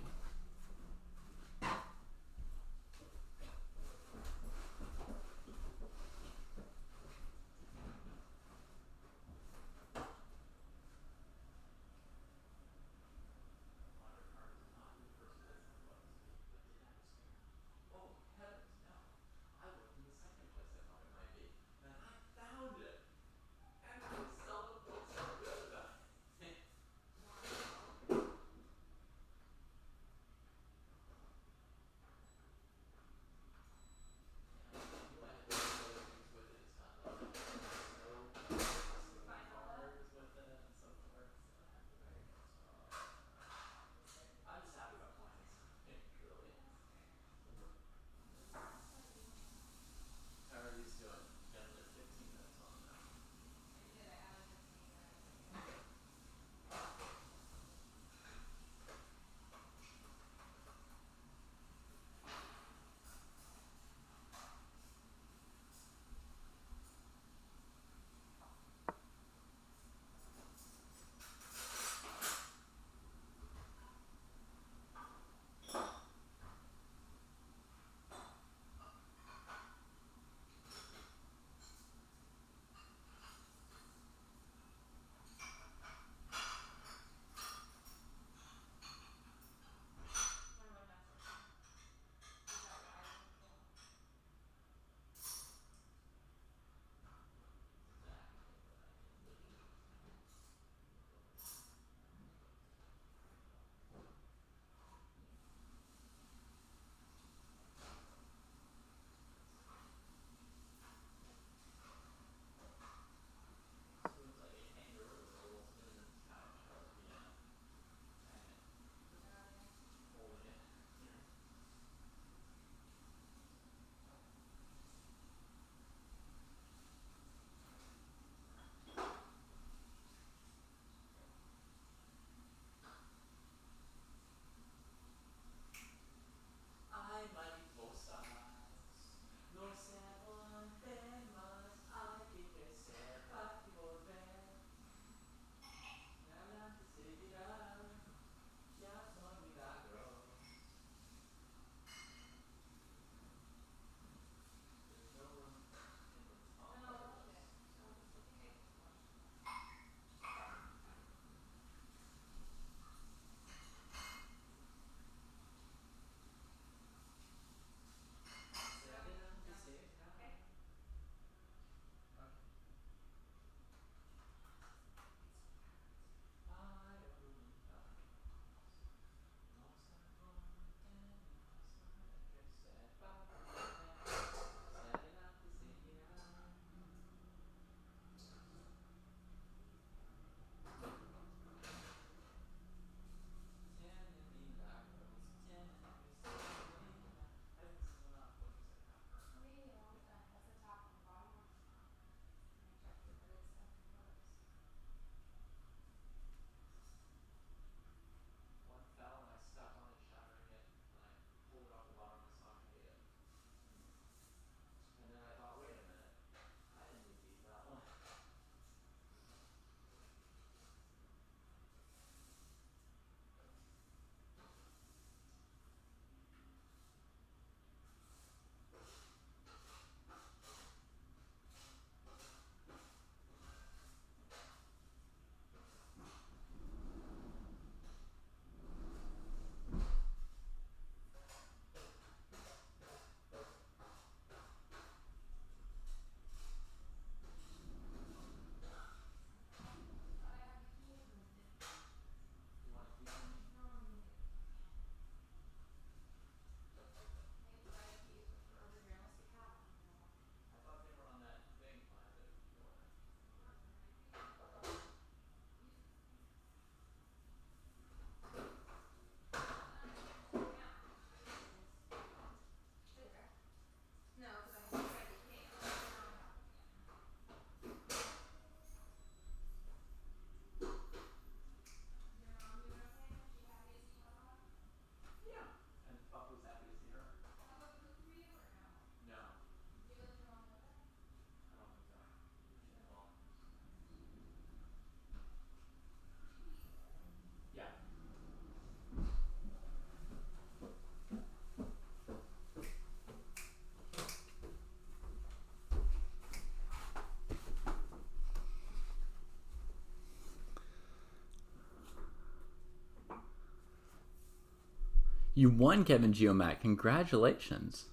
You won, Kevin Geomat. Congratulations.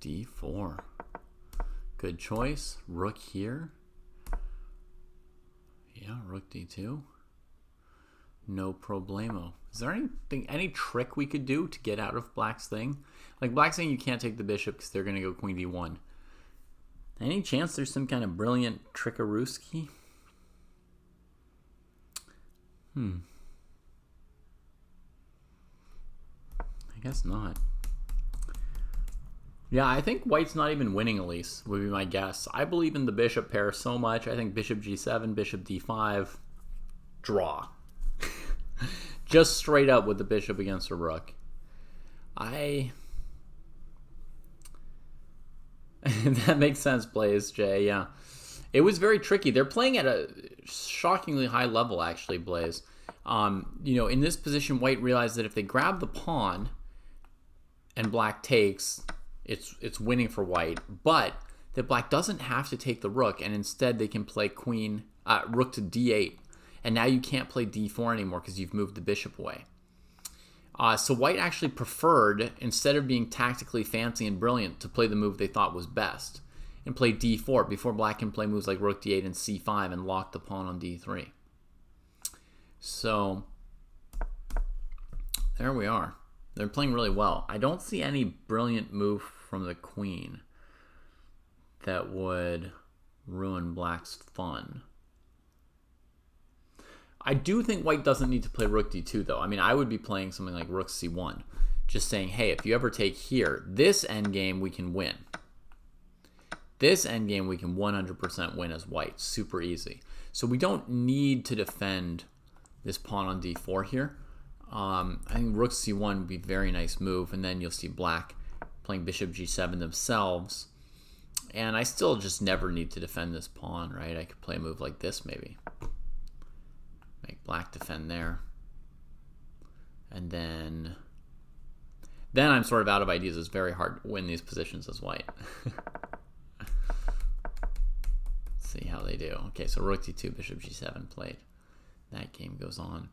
D4. Good choice. Rook here. Yeah, rook D2. No problemo. Is there anything, any trick we could do to get out of black's thing? Like black's saying you can't take the bishop because they're going to go queen D1. Any chance there's some kind of brilliant trickarooski? I guess not. Yeah, I think white's not even winning, Elise, would be my guess. I believe in the bishop pair so much. I think bishop G7, bishop D5, draw. Just straight up with the bishop against a rook. That makes sense, Blaze, Jay, yeah. It was very tricky. They're playing at a shockingly high level, actually, Blaze. In this position, white realized that if they grab the pawn and black takes, it's winning for white, but that black doesn't have to take the rook, and instead they can play rook to D8, and now you can't play D4 anymore because you've moved the bishop away. So white actually preferred, instead of being tactically fancy and brilliant, to play the move they thought was best and play D4 before black can play moves like rook D8 and C5 and lock the pawn on D3. So there we are. They're playing really well. I don't see any brilliant move from the queen that would ruin black's fun. I do think white doesn't need to play rook D2, though. I mean, I would be playing something like rook C1. Just saying, hey, if you ever take here, this endgame we can win. This endgame we can 100% win as white. Super easy. So we don't need to defend this pawn on D4 here. I think rook C1 would be a very nice move, and then you'll see black playing bishop G7 themselves. And I still just never need to defend this pawn, right? I could play a move like this maybe. Make black defend there. And then I'm sort of out of ideas. It's very hard to win these positions as white. Let's see how they do. Okay, so rook D2, bishop G7 played. That game goes on.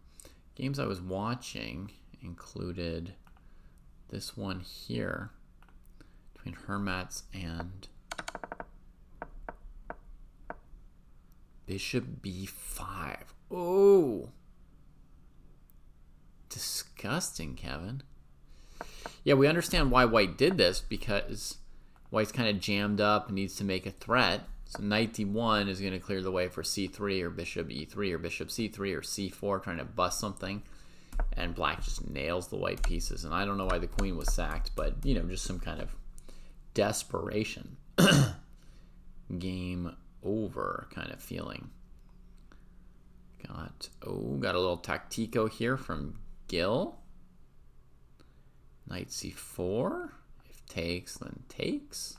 Games I was watching included this one here between Hermats and bishop B5. Oh, disgusting, Kevin. Yeah, we understand why white did this, because white's kind of jammed up and needs to make a threat. So knight D1 is going to clear the way for C3 or bishop E3 or bishop C3 or C4, trying to bust something. And black just nails the white pieces. And I don't know why the queen was sacked, but, just some kind of desperation. Game over kind of feeling. Got a little tactico here from Gil. Knight C4. If takes, then takes.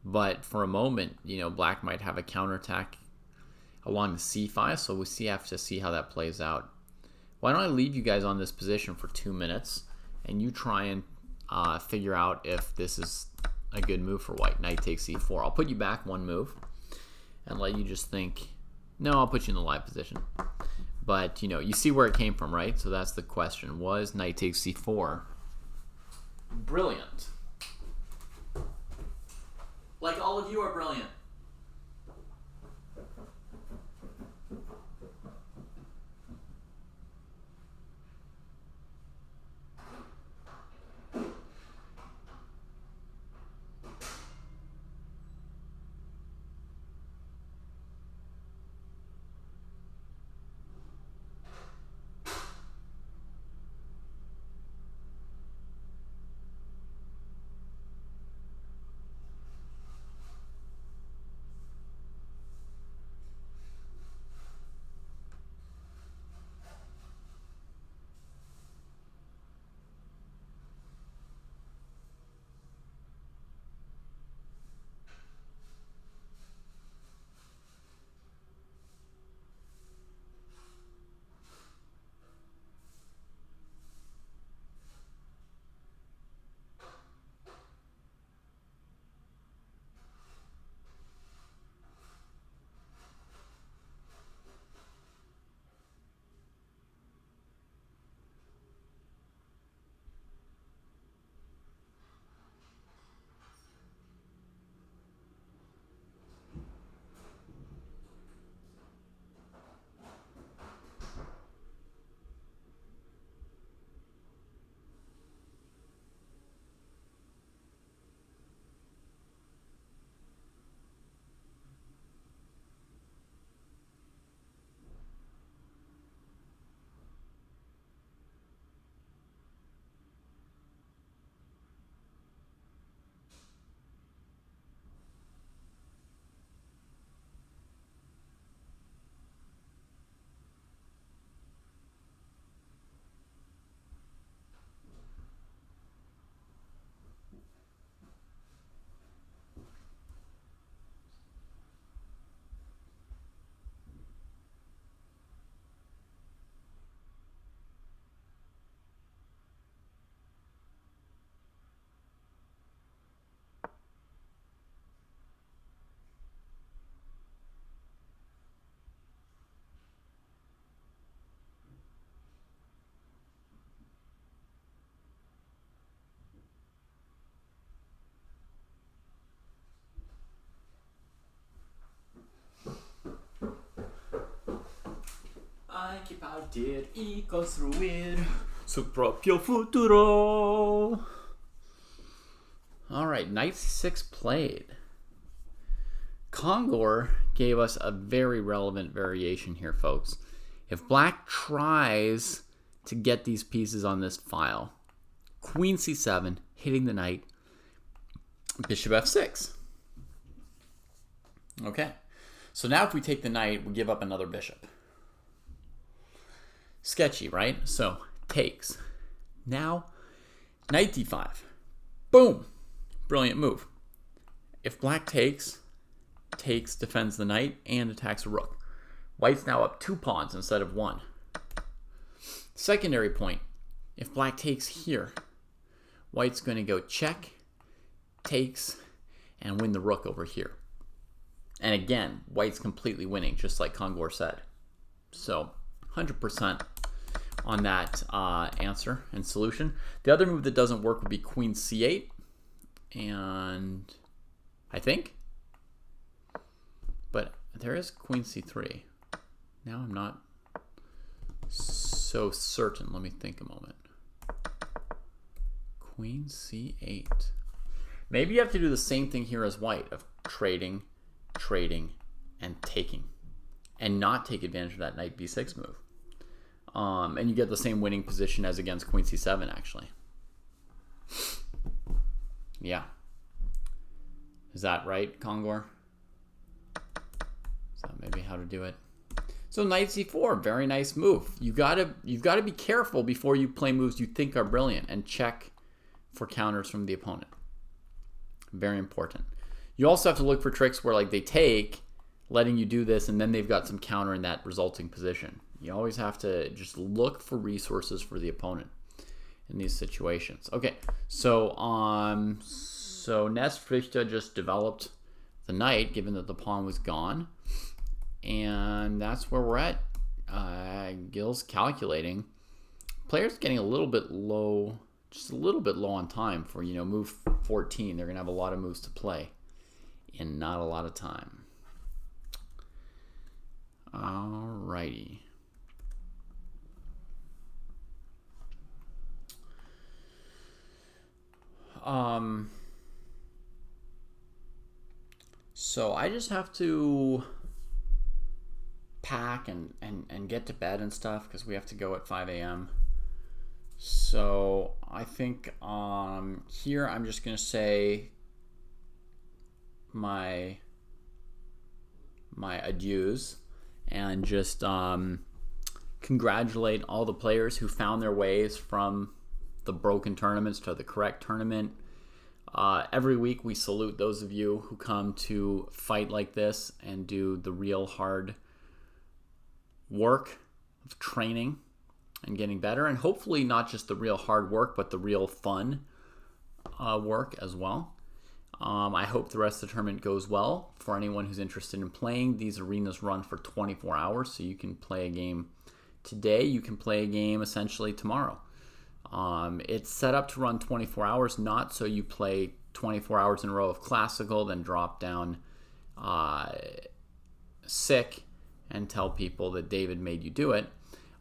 But for a moment, black might have a counterattack along the c5, so we have to see how that plays out. Why don't I leave you guys on this position for 2 minutes, and you try and figure out if this is a good move for white. Knight takes c4. I'll put you back one move and let you just think. No, I'll put you in the live position. But, you see where it came from, right? So that's the question. Was knight takes c4 brilliant? Like all of you are brilliant. che partir y construir su proprio futuro. All right, knight c6 played. Kongor gave us a very relevant variation here, folks. If black tries to get these pieces on this file, queen c7, hitting the knight, bishop f6. Okay, so now if we take the knight, we give up another bishop. Sketchy, right? So, takes. Now, knight d5. Boom! Brilliant move. If black takes, defends the knight, and attacks a rook. White's now up 2 pawns instead of 1. Secondary point. If black takes here, white's going to go check, takes, and win the rook over here. And again, white's completely winning, just like Kongor said. So, 100% on that answer and solution. The other move that doesn't work would be queen c8. And I think. But there is queen c3. Now I'm not so certain. Let me think a moment. Queen c8. Maybe you have to do the same thing here as white of trading, and taking. And not take advantage of that knight b6 move. And you get the same winning position as against queen c7, actually. Yeah. Is that right, Kongor? Is that maybe how to do it? So knight c4, very nice move. You've got to be careful before you play moves you think are brilliant and check for counters from the opponent. Very important. You also have to look for tricks where like they take, letting you do this, and then they've got some counter in that resulting position. You always have to just look for resources for the opponent in these situations. Okay, so Nesfrichte just developed the knight, given that the pawn was gone, and that's where we're at. Gil's calculating. Players getting a little bit low, just a little bit low on time for move 14. They're gonna have a lot of moves to play in not a lot of time. Alrighty. So I just have to pack and get to bed and stuff because we have to go at 5 a.m. So I think here I'm just gonna say my adieus and just congratulate all the players who found their ways from the broken tournaments to the correct tournament. Every week we salute those of you who come to fight like this and do the real hard work of training and getting better, and hopefully not just the real hard work but the real fun work as well. I hope the rest of the tournament goes well for anyone who's interested in playing. These arenas run for 24 hours, so you can play a game today, you can play a game essentially tomorrow. It's set up to run 24 hours, not so you play 24 hours in a row of classical, then drop down sick and tell people that David made you do it.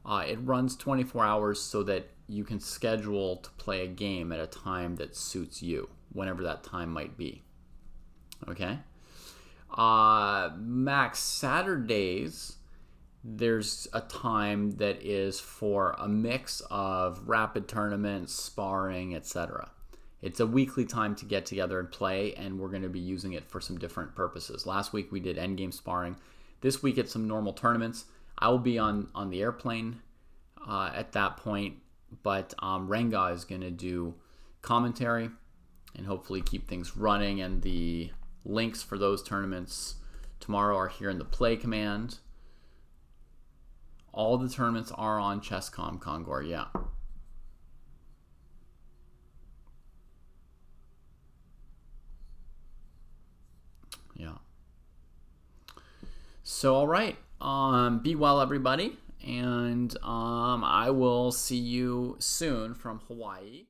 It runs 24 hours so that you can schedule to play a game at a time that suits you, whenever that time might be. Okay? Max Saturdays, there's a time that is for a mix of rapid tournaments, sparring, etc. It's a weekly time to get together and play, and we're going to be using it for some different purposes. Last week we did endgame sparring. This week it's some normal tournaments. I will be on the airplane at that point, but Renga is going to do commentary and hopefully keep things running, and the links for those tournaments tomorrow are here in the play command. All the tournaments are on Chess.com, Kongor, yeah. Yeah. So, all right. Be well, everybody. And I will see you soon from Hawaii.